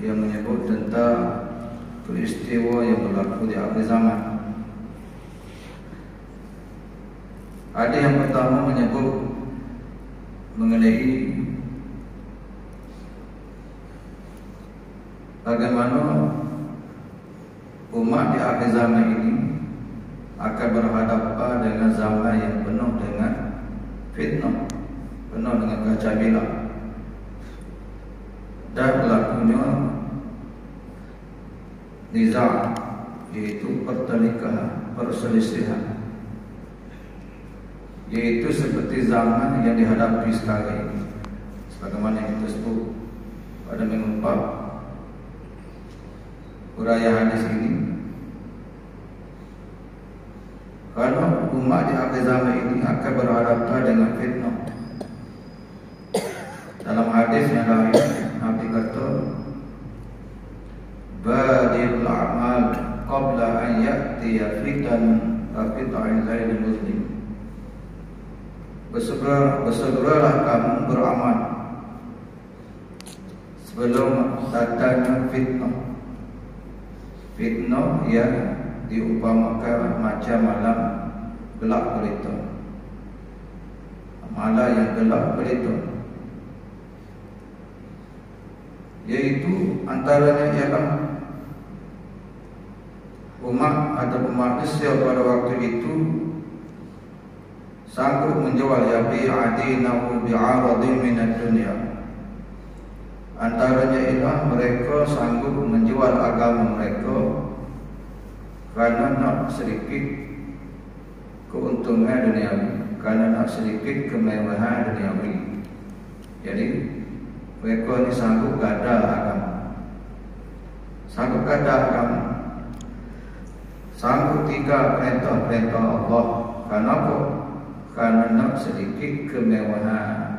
yang menyebut tentang peristiwa yang berlaku di akhir zaman. Ada yang pertama menyebut mengenai bagaimana umat di akhir zaman ini akan berhadapan dengan zaman yang penuh dengan fitnah, penuh dengan kecabilan, dan berlakunya nizam, yaitu pertelingkahan, perselisihan, yaitu seperti zaman yang dihadapi sekarang ini, sebagaimana yang kita sebut pada minggu 4 uraian hadis ini. Kerana umat di akhir zaman ini akan berhadapan dengan fitnah. Dalam hadis yang lain Nabi kata, badirul a'mal qabla an ya'tiya fitan kafita'in zaidul muslim. Bersegeralah kamu beramal sebelum datangnya fitnah. Fitnah yang diumpamakan macam malam gelap gelita, malam yang gelap gelita, yaitu antaranya ialah umat atau manusia pada waktu itu sanggup menjual yabi'adinahu bi'aradin minad dunya. Antaranya ialah mereka sanggup menjual agama mereka kerana nak sedikit keuntungan duniawi, kerana nak sedikit kemewahan duniawi. Jadi mereka ni sanggup gadah agama, sanggup gadah agama, sanggup tinggal perintah-perintah Allah. Kenapa? Kerana nak sedikit kemewahan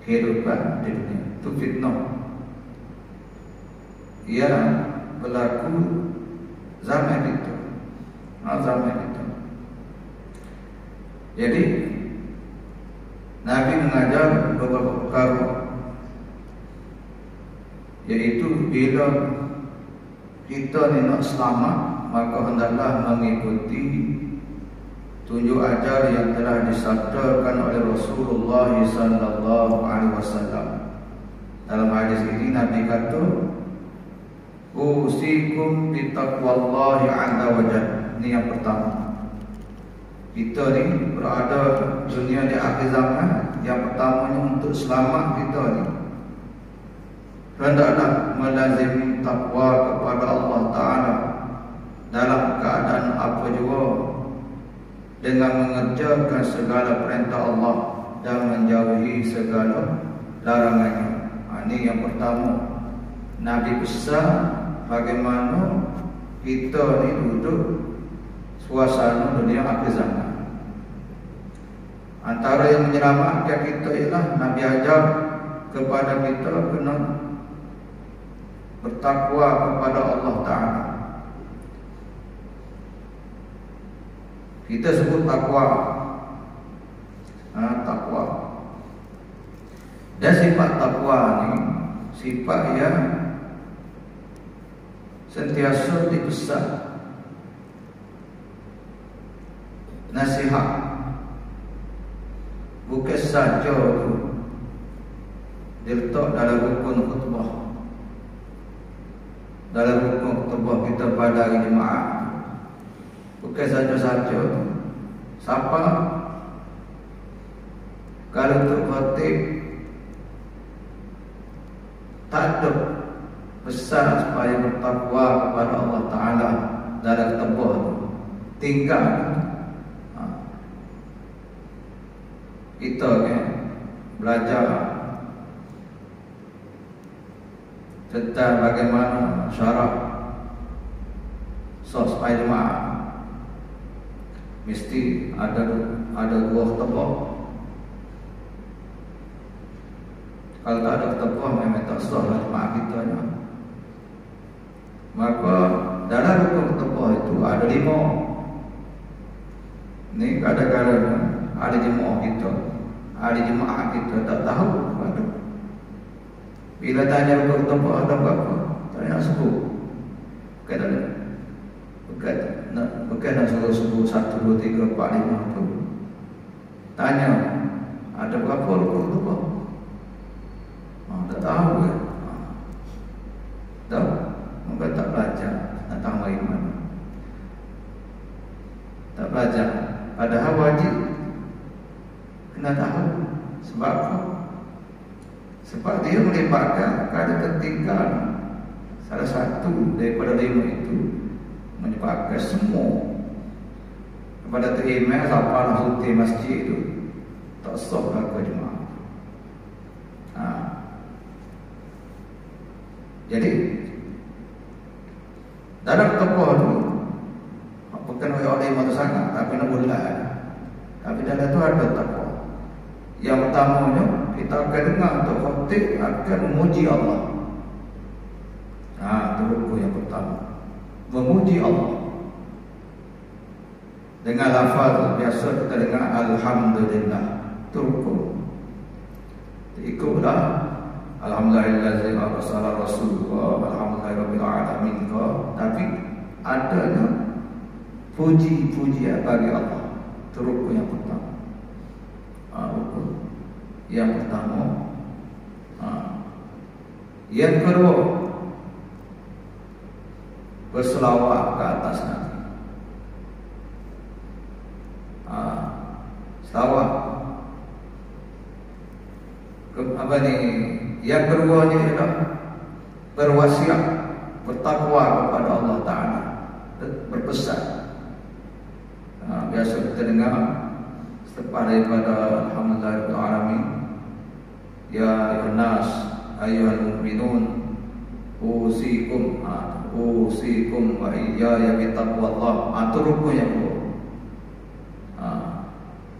kehidupan di dunia. Itu fitnah. Ia berlaku zaman itu, zaman itu. Jadi Nabi mengajar beberapa perkara, yaitu bila kita ni nak selamat, maka hendaklah mengikuti tunjuk ajar yang telah disabdakan oleh Rasulullah sallallahu alaihi wasallam. Dalam hadis ini Nabi kata, usikum bitaqwallahi azza wa jalla. Ini yang pertama. Kita ni berada dunia di akhir zaman, yang pertamanya untuk selamat kita ni, hendaklah melazimi takwa kepada Allah Ta'ala dalam keadaan apa juga, dengan mengerjakan segala perintah Allah dan menjauhi segala larangannya. Ini yang pertama. Nabi pesan bagaimana kita ni duduk suasana dunia akhir zaman. Antara yang menyelamatkan kita ialah Nabi ajar kepada kita kena bertakwa kepada Allah Ta'ala. Kita sebut takwa, takwa. Dan sifat takwa ni sifat yang sentiasa dipesan, nasihat, bukan saja tu diletak dalam rukun khutbah, dalam rukun khutbah kita pada hari Jumaat. Bukan saja-saja tu. Siapa kalau tu khatib tak ada pesan supaya bertakwa kepada Allah Ta'ala dalam khutbah tu, tinggal kita kan belajar tentang bagaimana syarat supaya Jumaat. Mesti ada dua khutbah. Kalau tak ada khutbah memang tak sah lah Jumaat kita ni. Maka dalam rukun khutbah itu ada 5. Ni kadang-kadang ada jemaah kita, ada jemaah kita tak tahu ada. Bila tanya rukuk tempat ada berapa? Tak nak sebut. Bukan nak suruh sebut 1, 2, 3, 4, 5 tu. Tanya ada berapa rukuk tempat? Tak tahu kan? Tahu? Mungkin tak belajar. Nak tambah iman. Tak belajar. Padahal wajib kena tahu. Sebab apa? Sebab dia melibatkan kada tertinggal salah satu daripada 5 itu, menyebabkan semua. Kepada terimai siapa nak suti masjid itu tak sah ke jemaah. Jadi dalam tempoh itu bukan oleh mata sangat, tapi nak bulat. Tapi dalam itu ada tempoh. Yang pertamanya kita akan dengar untuk khotib akan memuji Allah. Itu rukun yang pertama, memuji Allah dengan lafaz biasa kita dengar alhamdulillah. Itu rukun. Ikutlah alhamdulillahi wa rasulullah alhamdulillahirabbil alamin. Tapi adanya puji-pujian bagi Allah. Itu rukun yang pertama. Rukun yang pertama. Yang kedua, berselawat ke atas Nabi. Selawat. Apa ni? Yang kedua ni ialah berwasiat, bertakwa kepada Allah Ta'ala, berpesan. Biasa kita dengar selepas daripada alhamdulillahirabbil alamin, ya ayuhan nas ayyuhal mu'minun usikum wa iyaya bittaqwallah. Itu rukun yang kedua.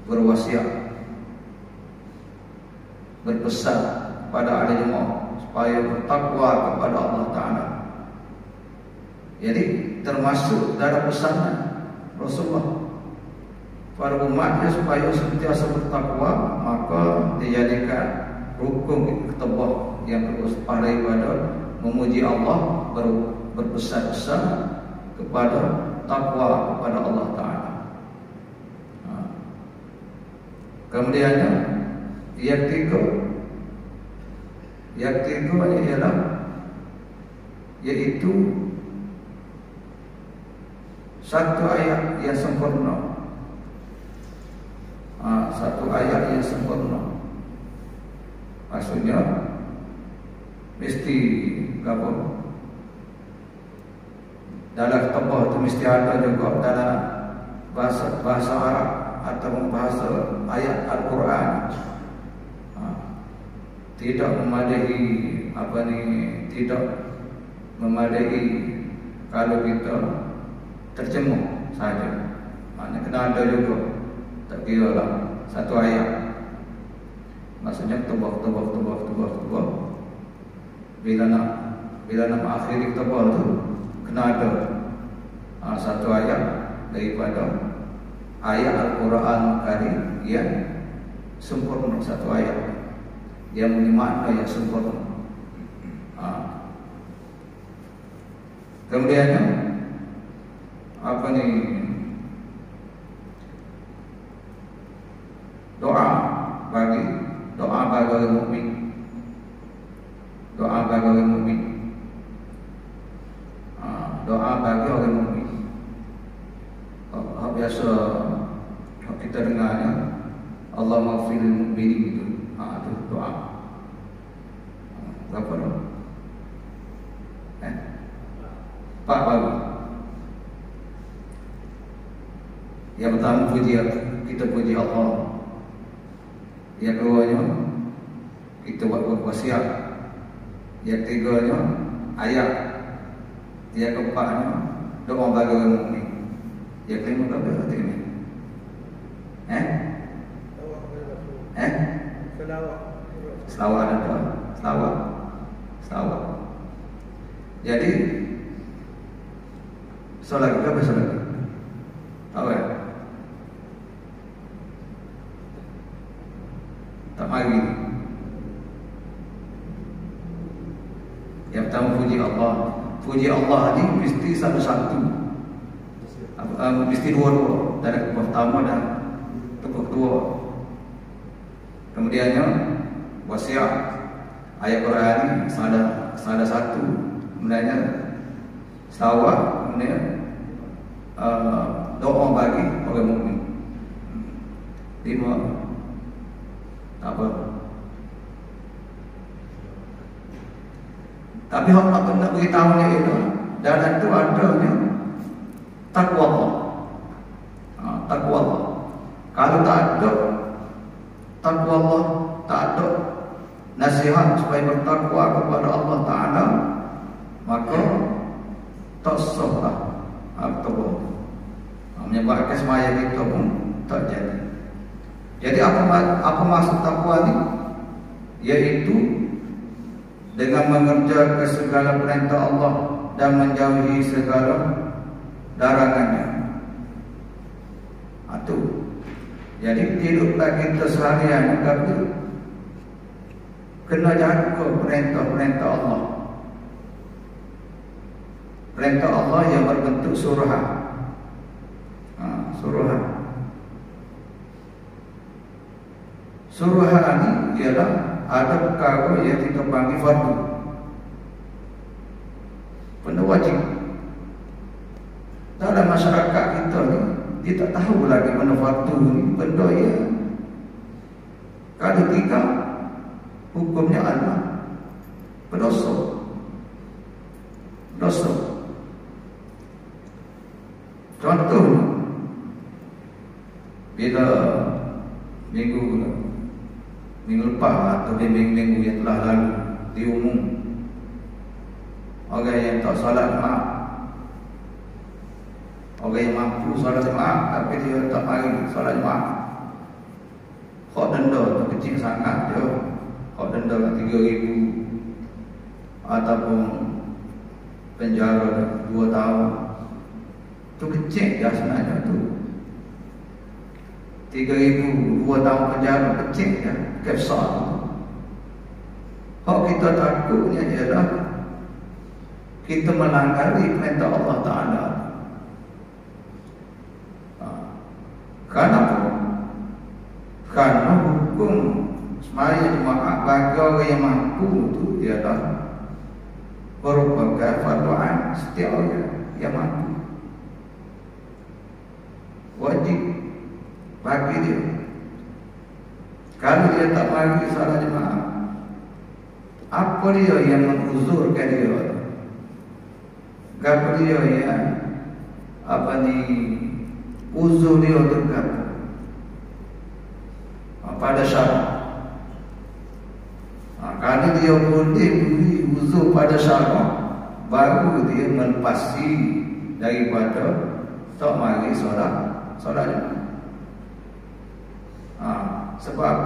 Berwasiat, berpesan kepada ahli jemaah supaya bertakwa kepada Allah Ta'ala. Jadi termasuk dalam pesanan Rasulullah pada umatnya supaya sentiasa bertakwa, maka dijadikan rukun ketebah yang terus daripada memuji Allah, berpesan-pesan kepada takwa kepada Allah Ta'ala. Kemudiannya yang ketiga ialah iaitu satu ayat yang sempurna. Satu ayat yang sempurna. Maksudnya mesti apa? Dalam tebah itu mesti ada juga dalam bahasa Arab atau bahasa ayat Al-Quran. Tidak memadai tidak memadai kalau kita terjemah saja. Maknanya kena ada juga. Tak kira lah satu ayat. Maksudnya tebah. Bila nak akhiri tebah tu kena ada satu ayat daripada ayat Al-Quran Karim yang sempurna, satu ayat yang punya makna yang sempurna. Kemudiannya apa ni? Doa bagi orang mukmin. Doa bagi orang mukmin. Doa bagi orang mukmin. Biasa kita dengarnya Allah maghfir lil mu'minin itu. Itu doa. Berapa doa? Pak baru. Yang pertama kita puji Allah. Yang keduanya kita buat wasiat. Yang ketiganya ayat. Yang keempatnya doa bagi orang mukmin. Yang kelima berapa arti ini? Selawat ada. Selawat. Jadi solat berapa solat? Tahu ya? Tak mari. Yang pertama puji Allah. Puji Allah ni mesti satu-satu, mesti dua-dua. Dari pertama dan kedua. Kemudiannya wasiat ayat Quran ni salah satu. Kemudiannya sawah. Kemudian doa bagi orang mukmin. 5 apa? Tapi Allah nak beritahu ni itu dalam tu adanya takwa Allah. Takwa Allah. Kalau tak ada takwa Allah, tak ada nasihat supaya bertakwa kepada Allah Taala, maka tak sahlah takwa. Menyebabkan semaya kita pun tak jadi. Jadi apa maksud takwa ni? Yaitu dengan mengerjakan segala perintah Allah dan menjauhi segala larangannya. Itu. Jadi hiduplah kita seharian tapi kena jaga perintah-perintah Allah. Perintah Allah yang berbentuk suruhan. Suruhan. Suruhan ini ialah ada perkara yang kita panggil fardu. Benda wajib. Dalam masyarakat kita ni, dia tak tahu lagi mana fardu ni. Benda yang kalau tidak, hukumnya adalah berdosa. Dosa. Contohnya, bila minggu lepas atau minggu yang telah lalu diumum orang yang tak solat jemaah, orang yang mampu solat jemaah tapi dia tak mari solat jemaah, hak denda tu kecil sangat je. Hak denda 3,000 ataupun penjara 2 tahun. Tu kecil je sebenarnya tu. 3,000 2 tahun penjara kecil je. Kefsar tu. Hak kita takutnya ialah kita melanggar perintah Allah Ta'ala. Kenapa? Karena hukum semaya jemaah bagi orang yang mampu tu ialah merupakan fardu ain setiap orang yang mampu. Wajib bagi dia. Kalau dia tak mari salat jemaah, apa dia yang menguzurkan dia? Apa dia yang uzur dia dekat pada syarat. Kalau dia boleh beri uzur pada syarat, baru dia melepasi daripada tak mari solat jemaah. Sebab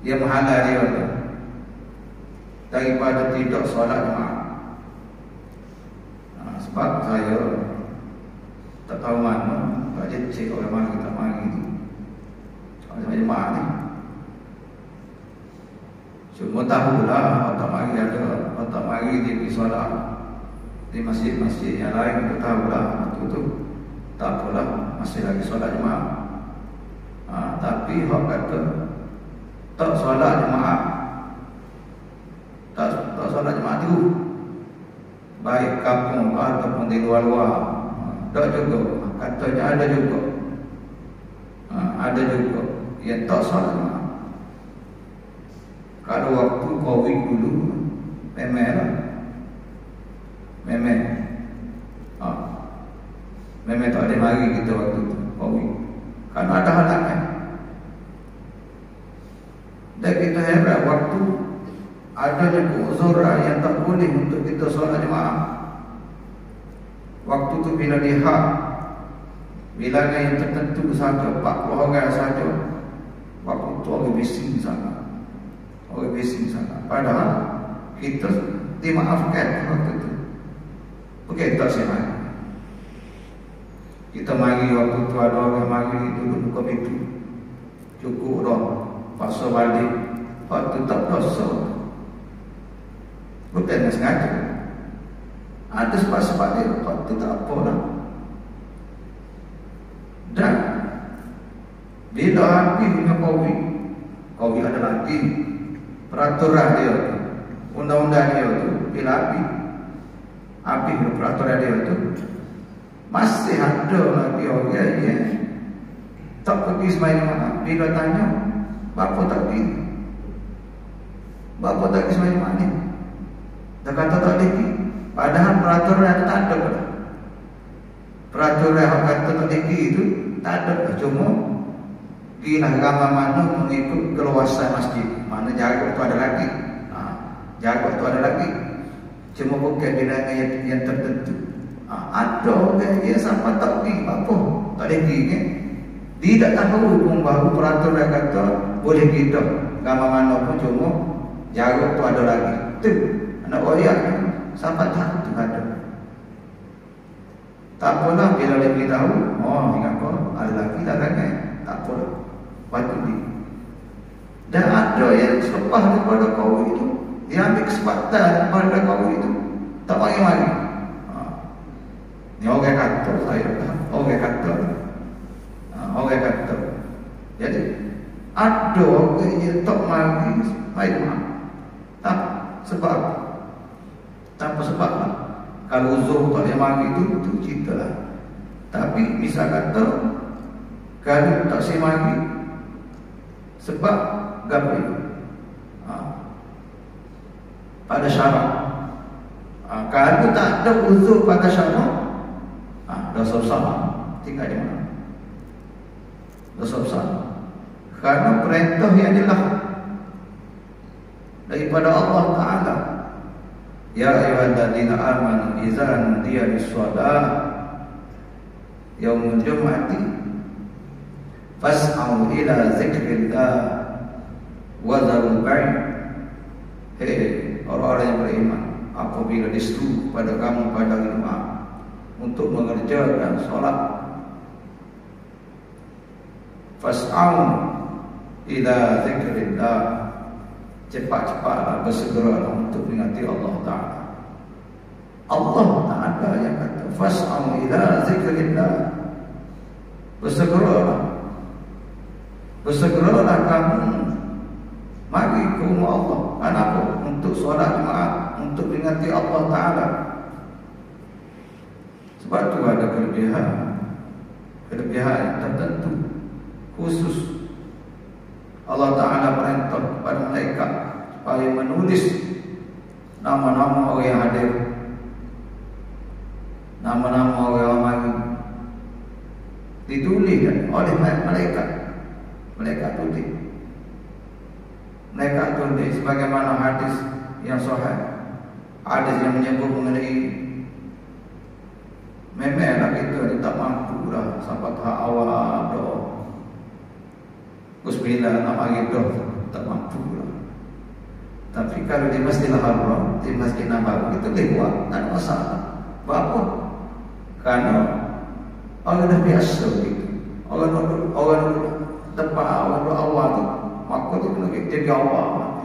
dia menghalang dia daripada tidak solat jemaah. Sebab saya tak tahu mana tak ada cek orang mari tak mari ni solat jemaah ni. Cuma tahulah tak mari ada, tak mari dia pergi solat di masjid-masjid yang lain, kita tahulah itu tak apalah, masih lagi solat jemaah. Tapi hak kata tak solat jemaah, tak solat jemaah tu baik kampung ataupun di luar-luar, tak juga. Katanya ada juga yang tak solat jemaah. Kalau waktu Covid dulu memang tak ada mari kita waktu tu Covid, karena ada halangan. Dan kita heran waktu adanya keuzuran yang tak boleh untuk kita solat jemaah. Waktu tu bila dihak bilangan yang tertentu saja, 40 orang saja, waktu tu orang bising sangat. Padahal kita dimaafkan waktu itu. Bukan tak sihat. Kita mari waktu tu ada orang mari duduk buka pintu, cukup dah pasal balik. Waktu tak dosa. bukan dengan sengaja. Ada sebab-sebab dia, itu tak apa lah. Dan bila habis dengan COVID ada lagi peraturan dia, undang-undang dia tu, bila habis peraturan dia tu, masih ada lagi orang yang tak pergi sembahyang. Bila tanya, bapa tak pergi? Bapa tak pergi sembahyang mana? Dia kata tak pergi. Padahal peraturan itu tak ada. Peraturan yang kata tak pergi itu tak ada. Cuma gila agama mana mengikut keluasan masjid. Mana jaga itu ada lagi. Jaga itu ada lagi. Cuma bukan bilangan yang tertentu. Ada orang yang sampai tak pergi. Apa? Tak pergi kan? Dia tak tahu pun bahawa peraturan kata boleh kita agama mana pun, cuma jaga tu ada lagi. Tu anak orang sampai tahu tu ada. Tak apalah bila dia beritahu, apa ada lagi tak kan? Tak apalah. Patut dia. Dan ada yang selepas daripada kau itu, dia ambil kesempatan daripada kau itu, tak mari-mari. Ni orang kata saya, orang kata. Orang kata. Jadi ada orang yang tak mari main. Tak sebab tanpa sebab lah. Kalau uzur tak boleh mari itu cerita lah. Tapi misal kata kalau tak boleh mari sebab gapi pada syarat. Kalau tak ada uzur pada syarat, dosa besar tinggal di mana? Dosa besar. Karena perintah yang adalah daripada Allah Ta'ala. Ya ayyuhalladzina amanu idza nudiya lis-shalah yaumul jum'ati fas'au ila dzikrillah wa dzarul bai'. Hei orang-orang yang beriman, apabila diseru pada kamu pada Jumat untuk mengerjakan solat, fas'au ila dzikrillah, cepat-cepatlah bersegeralah untuk mengingati Allah Ta'ala. Allah Ta'ala yang kata fas'au ila dzikrillah, bersegeralah kamu mari ke rumah Allah. Kenapa? Untuk solat Jumaat, untuk mengingati Allah Ta'ala. Sebab tu ada kelebihan yang tertentu khusus. Allah Ta'ala perintah kepada mereka supaya menulis nama-nama orang yang hadir, nama-nama orang yang mari, ditulis oleh malaikat. Mereka tulis sebagaimana hadis yang sahih, hadis yang menyebut mengenai memanglah kita tak mampu lah sampai tahap awal doa. Bismillah nak mari doa tak mampu lah. Tapi kalau di Masjidil Haram, di Masjid Nabawi kita boleh buat, tak ada masalah. Apa? Karena orang dah biasa gitu. Orang tempat orang awal tu, maka tu kena jadi awal.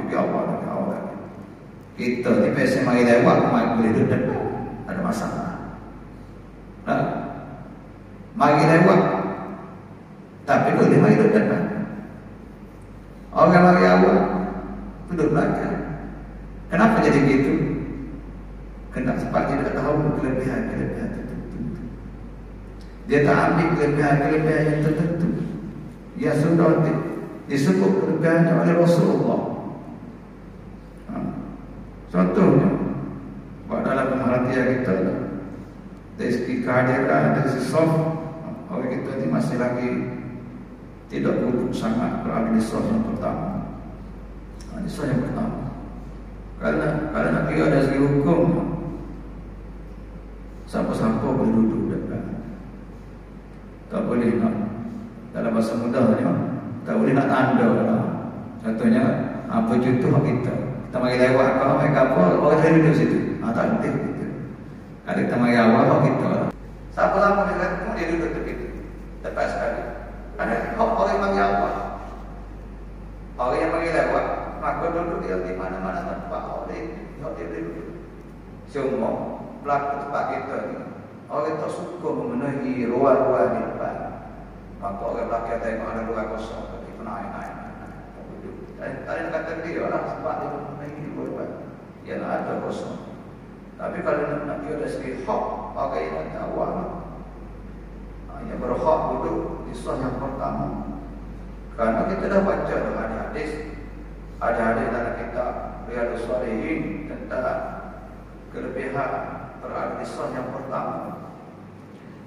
Kita ni biasa mari lewat, mari boleh duduk, ada masalah. Mari lewat, tapi boleh mari duduk. Orang mari awal duduk belakang. Kenapa jadi gitu? Kena sebab dia tak tahu kelebihan tertentu. Dia tak ambil kelebihan yang tertentu yang sudah disebut kelebihannya oleh Rasulullah. Contohnya, buat dalam perhatian kita, dari segi kehadiran, dari segi soft, orang kita ini masih lagi tidak buruk sangat berada di soft yang pertama. Di soft yang pertama. Kalau nak kira dari segi hukum, siapa-siapa boleh duduk dekat. Tak boleh nak, dalam bahasa mudahnya, tak boleh nak tanda lah. Contohnya, apa contoh kita mari lewat kau, mereka apa, orang lain duduk situ. Tak boleh gitu. Kalau kita mari awal, kita siapa-siapa dia duduk tepi tepat sekali. Ada orang yang mari awal, orang yang mari lewat, maka duduk dia di mana-mana tempat. dia duduk. Semua berlaku tempat kita ni, orang tak suka memenuhi ruang-ruang di depan. Maka orang belakang tengok ada ruang kosong, kita naik. Tadi nak kata dia lah sebab dia memenuhi ruang. Dia nak ada kosong. Tapi kalau nak dia ada segi hak, orang yang tak awal, yang berhak duduk di sah yang pertama. Kerana kita dah baca dalam hadis, ada dalam kitab Riyadhus Shalihin tentang kelebihan berada di sah yang pertama.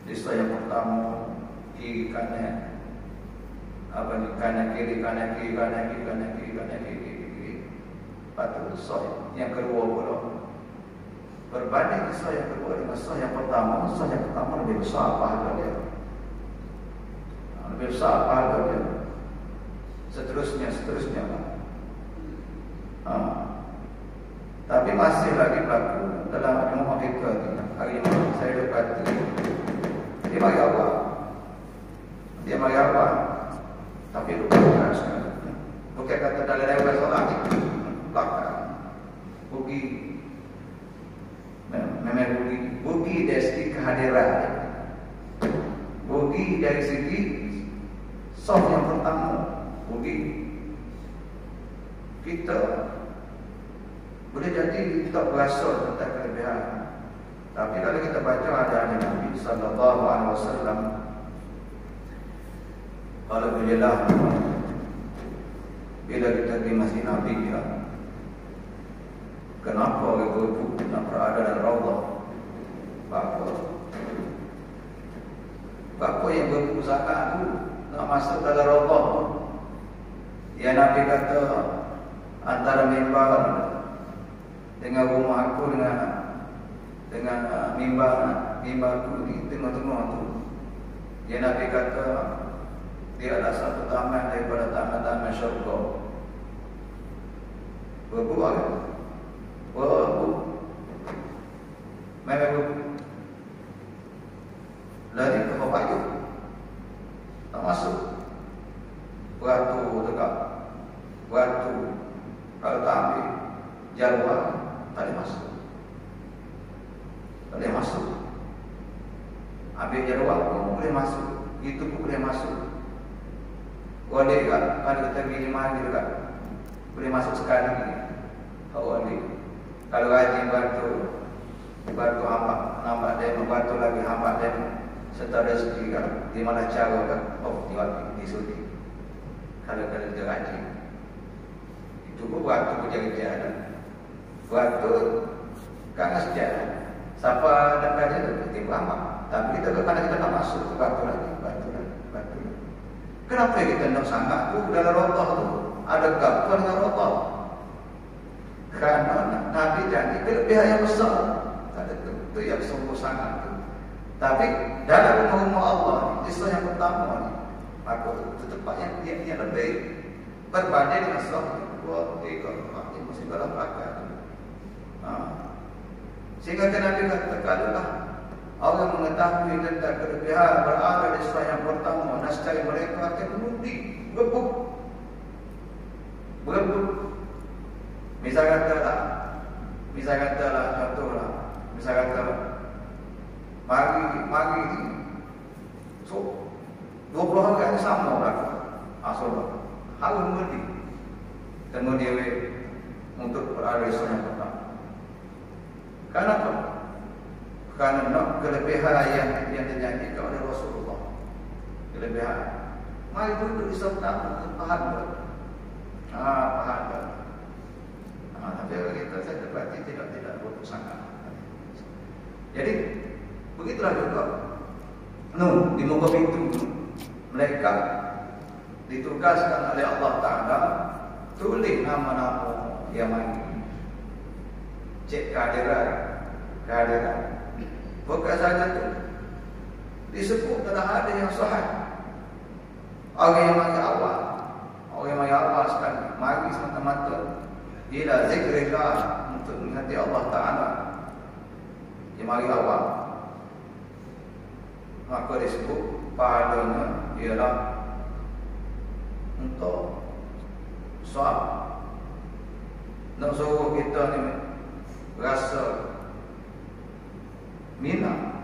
Di sah yang pertama, kiri kanan, kanan kiri. Patut sah yang kedua pula. Berbanding sah yang kedua dengan sah yang pertama lebih besar pahala dia. Lebih besar pahala dia. Seterusnya. Tapi masih lagi berlaku dalam rumah kita ni. Hari ini saya dapati dia mari awal. Tapi lupa sekarang. Bukan kata dalam lewat solat ni belakang. Memang rugi dari segi kehadiran, rugi dari segi soft yang pertama. Rugi kita boleh jadi kita berasa tentang kelebihan. Tapi kalau kita baca ada Nabi sallallahu alaihi wasallam, kalau bila kita di masjid Nabi ya, kenapa orang berebut nak berada dalam Raudhah? Bapa yang berebut zakat tu nak masuk dalam Raudhah. Ya Nabi kata antara mimbar dengan rumah aku dengan mimbar aku di tengah-tengah tu. Ya Nabi kata dia adalah satu taman daripada taman-taman syurga. Berebut memang berebut. Lari ke payung tak masuk. Beratur dekat beratur. Kalau tak ambil jalan tak boleh masuk. Tak boleh masuk. Ambil jalan pun boleh masuk. Itu pun boleh masuk. Boleh tak? Kalau kita pergi mana dekat boleh masuk sekali. Boleh. Kalau rajin batu hambat, nampak dia membatu lagi hambat dia serta rezeki kan. Di mana cara kan? Di sudi. Kalau dia rajin. Itu pun batu kerja-kerja. Batu kan sejarah. Siapa nak kerja tu timbul hambat. Tapi kita kalau kita nak masuk ke batu lagi. Kenapa kita nak sangat tu dalam Raudhah tu? Ada gapa dengan Raudhah? Kerana Nabi janji kelebihan yang besar. Ada tu yang sungguh sangat tu. Tapi dalam rumah Allah ni, Islam yang pertama ni, maka itu tempat yang lebih berbanding dengan Islam 2, 3, 4, 5 segala belakang tu. Sehingga Nabi kata kalaulah orang mengetahui tentang kelebihan berada di Islam yang pertama, nascai mereka akan mengundi, berebut. Misal katalah contohlah, misal kata pagi ni, so 20 hari sama berlaku. Asal harus mengerti. Kemudian untuk berada di Islam yang pertama. Kenapa? Karena kelebihan yang dijanjikan oleh Rasulullah. Kelebihan. Mari duduk di sebelah pahala. Pahala. Tapi kita saya berarti tidak bersangat. Jadi begitulah juga. Di muka pintu mereka ditugaskan oleh Allah Taala tulis nama-nama yang mari. Cek kehadiran. Bukan saja itu disebut dalam hadis yang sahih. Orang yang mari awal sekali, mari semata-mata ila zikrillah untuk menghati Allah Ta'ala. Dia mari awal, maka disebut pahalanya ialah untuk soal nak suruh kita ni Mina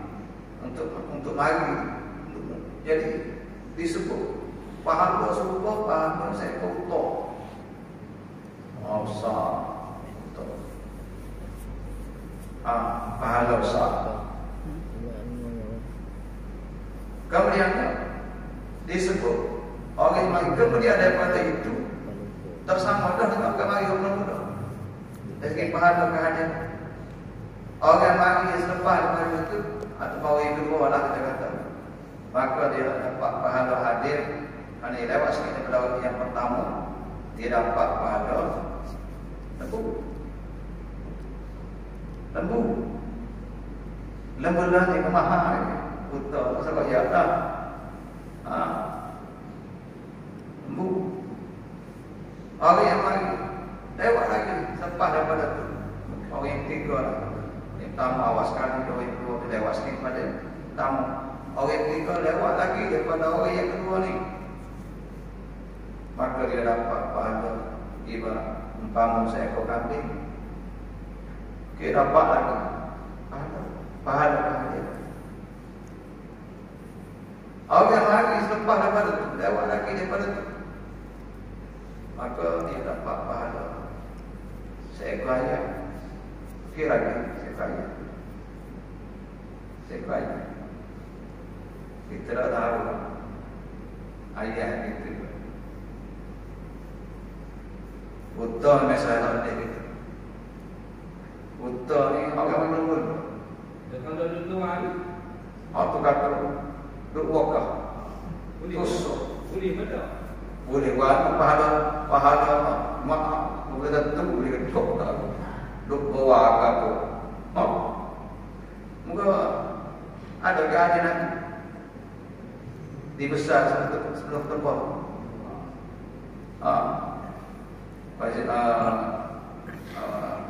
untuk mari. Jadi disebut pahala serupa pahala seekor unta. Besar. Pahala besar. Kemudian disebut orang yang mari kemudian daripada itu tersama dah dengan kemari orang muda. Dari segi pahala kehadiran orang yang mari selepas daripada itu atau bahawa yang kedua lah kita kata, maka dia dapat pahala hadir. Ini lewat sikit daripada yang pertama, dia dapat pahala lembu lah ni kemahal betul sebab ya tak lembu orang yang mari lewat lagi selepas daripada tu orang yang tiga lah yang pertama awas sekali, orang yang kedua lewat sikit pada pertama, orang yang tiga lewat lagi daripada orang yang kedua ni, maka dia dapat pahala ibarat umpama seekor kambing, dia dapat lagi pahala kehadiran. Orang yang lagi selepas daripada itu, lewat lagi daripada itu, maka dia dapat pahala seekor ayam. Kira lagi seekor ayam. Kita tak tahu ayam itu. Buta ni masalah dia gitu. Buta ni orang menurut. Kalau dulu hari, tu kata duk wakah. Tusuk. boleh betul. Boleh buat pahala mak boleh tentu boleh ketuk tak. Duk bawa apa. Moga ada keadaan nanti dibesar sebelum terbang. Pasal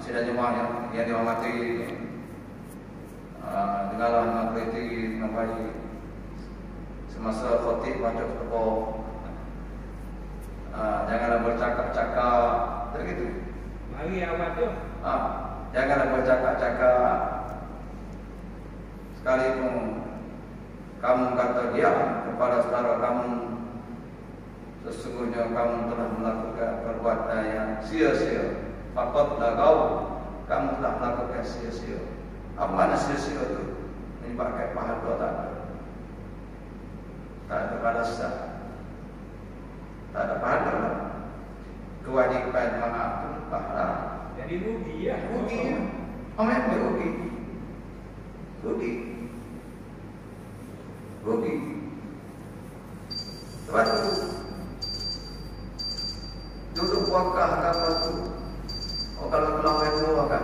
sidang jemaah yang dihormati, dengarlah mengerti nampai semasa khotib baca khutbah, janganlah bercakap-cakap, tak gitu. Mari awak tu. Janganlah bercakap-cakap. Sekalipun kamu kata diam kepada saudara kamu, sesungguhnya kamu telah melakukan perbuatan yang sia-sia. Faqatlah kamu telah melakukan sia-sia. Apa mana sia-sia itu? Menyebabkan pahala tak ada. Tak ada balasan. Tak ada pahala. Kewajiban maaf itu pahala. Jadi rugi ya. Rugi. Memang rugi. Sebab itu duduk wakah apa tu? Kalau keluar itu wakah.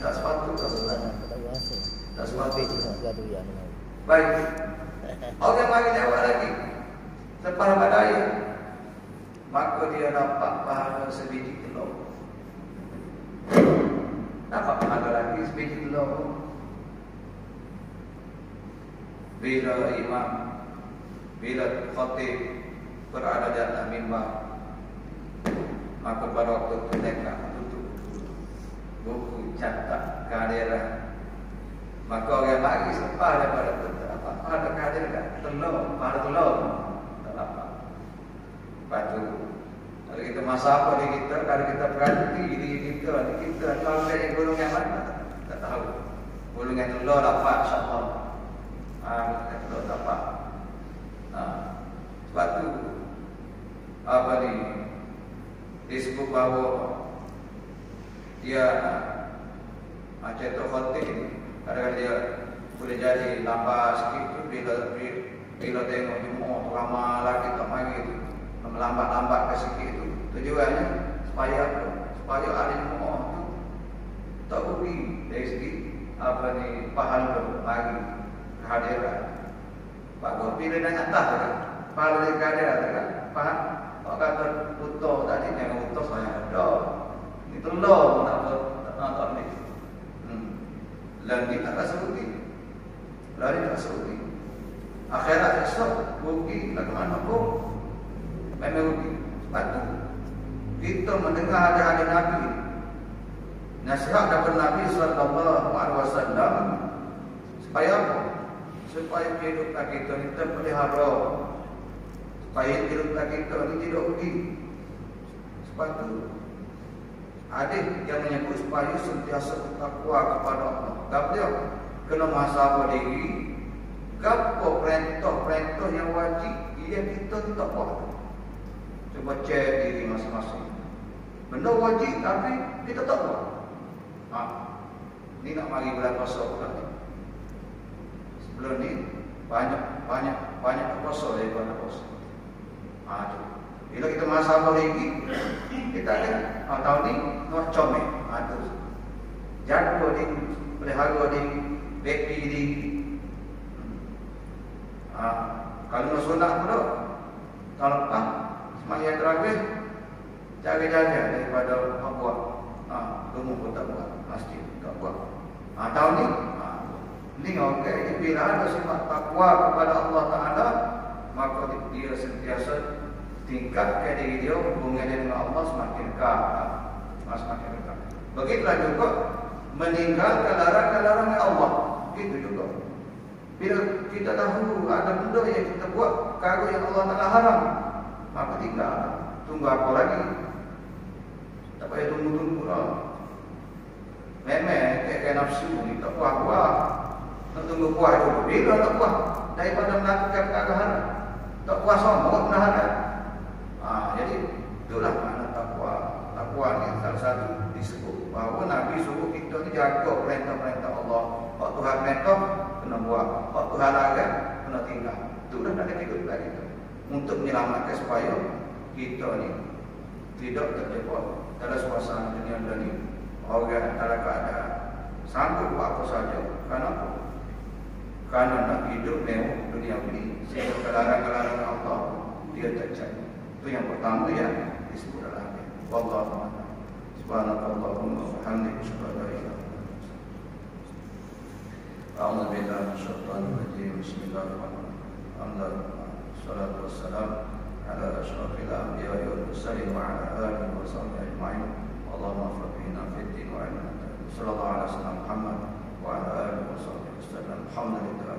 Tak sepatut. Tak sepatut. Baik. Orang mari lewat lagi. Selepas badai, maka dia dapat pahala sebiji telur. Dapat pahala lagi sebiji telur. Bila imam, bila khatib berada di atas mimbar, maka pada waktu itu mereka tutup buku catat kehadiran. Maka orang mari selepas daripada itu dapat pahala kehadiran pahala telur tak dapat. Lepas itu kalau kita masak di kita, kalau kita perhati di kita kalau ada golongan mana tak tahu. Golongan telur dapat insya-Allah. Telur dapat. Sebab itu apa ni disebut bahawa dia macam tu khatib kadang-kadang dia boleh jadi lambat sikit tu bila tengok jemaah tu ramai lagi tak mari tu melambat-lambat sikit tu tujuannya supaya apa? Supaya ahli jemaah tu tak rugi dari segi apa ni pahala mari kehadiran. Bagus bila dah atas kan pahala kehadiran kan faham? Kalau kata utuh tadi jangan utuh saya ada. Ini telur tak ni. Lagi tak rasa rugi. Lari tak rasa rugi. Akhirat esok rugi tak ke mana pun. Memang rugi. Sebab tu kita mendengar ada Nabi Nasihat daripada Nabi sallallahu alaihi wasallam supaya apa? Supaya kehidupan kita ni terpelihara. Supaya kehidupan kita ni tidak rugi. Sebab tu ada yang menyebut supaya sentiasa bertakwa kepada Allah. Kata dia kena muhasabah diri. Gapo perintah-perintah yang wajib yang kita tak buat. Cuba cek diri masing-masing. Benda wajib tapi kita tak buat. Ni nak mari bulan puasa pula ni. Sebelum ni banyak puasa daripada puasa. Tu. Bila kita muhasabah lagi, kita ada tahun ni nak comel. Tu. Jaga dia, pelihara dia, baby dia. Kalau nak sunat pula, tahun lepas semaya terawih, jaga-jaga daripada buat. Rumah pun tak buat, masjid tak buat. Tahun ni, ni okey. Bila ada sifat takwa kepada Allah Taala, maka dia sentiasa tingkatkan diri dia, hubungan dia dengan Allah semakin dekat. Semakin dekat. Begitulah juga meninggalkan larangan-larangan Allah. Itu juga. Bila kita tahu ada benda yang kita buat, perkara yang Allah Taala haram, maka tinggal. Tunggu apa lagi? Tak payah tunggu-tunggu lah. Memang kayak nafsu ni tak puas-puas. Nak tunggu puas dulu. Bila tak puas? Daripada melakukan perkara haram. Tak puas sama, buat benda haram. Jadi itulah makna takwa. Takwa ni salah satu disebut bahawa Nabi suruh kita ni jaga perintah-perintah Allah. Kalau Tuhan perintah kena buat, kalau Tuhan larang kena tinggal. Itulah ada kehidupan kita untuk menyelamatkan supaya kita ni tidak terjebak dalam suasana dunia ni. Orang dalam keadaan sanggup buat apa saja. Kenapa? Kerana nak hidup mewah dunia ini, sehingga larangan-larangan Allah dia terjadi. Itu yang pertama yang disebut dalam ayat. Wallahu a'lam. Subhanakallahumma wa bihamdika asyhadu an la ilaha illa anta a'udzu billahi minasyaitonir rajim. Bismillahirrahmanirrahim. Alhamdulillah. Wassalatu wassalamu ala asyrafil anbiya'i wal mursalin wa ala alihi wa sahbihi ajma'in. Allahumma faqihna fid din wa 'allimna. Sallallahu alaihi wasallam Muhammad wa ala alihi wa sahbihi wasallam. Alhamdulillah.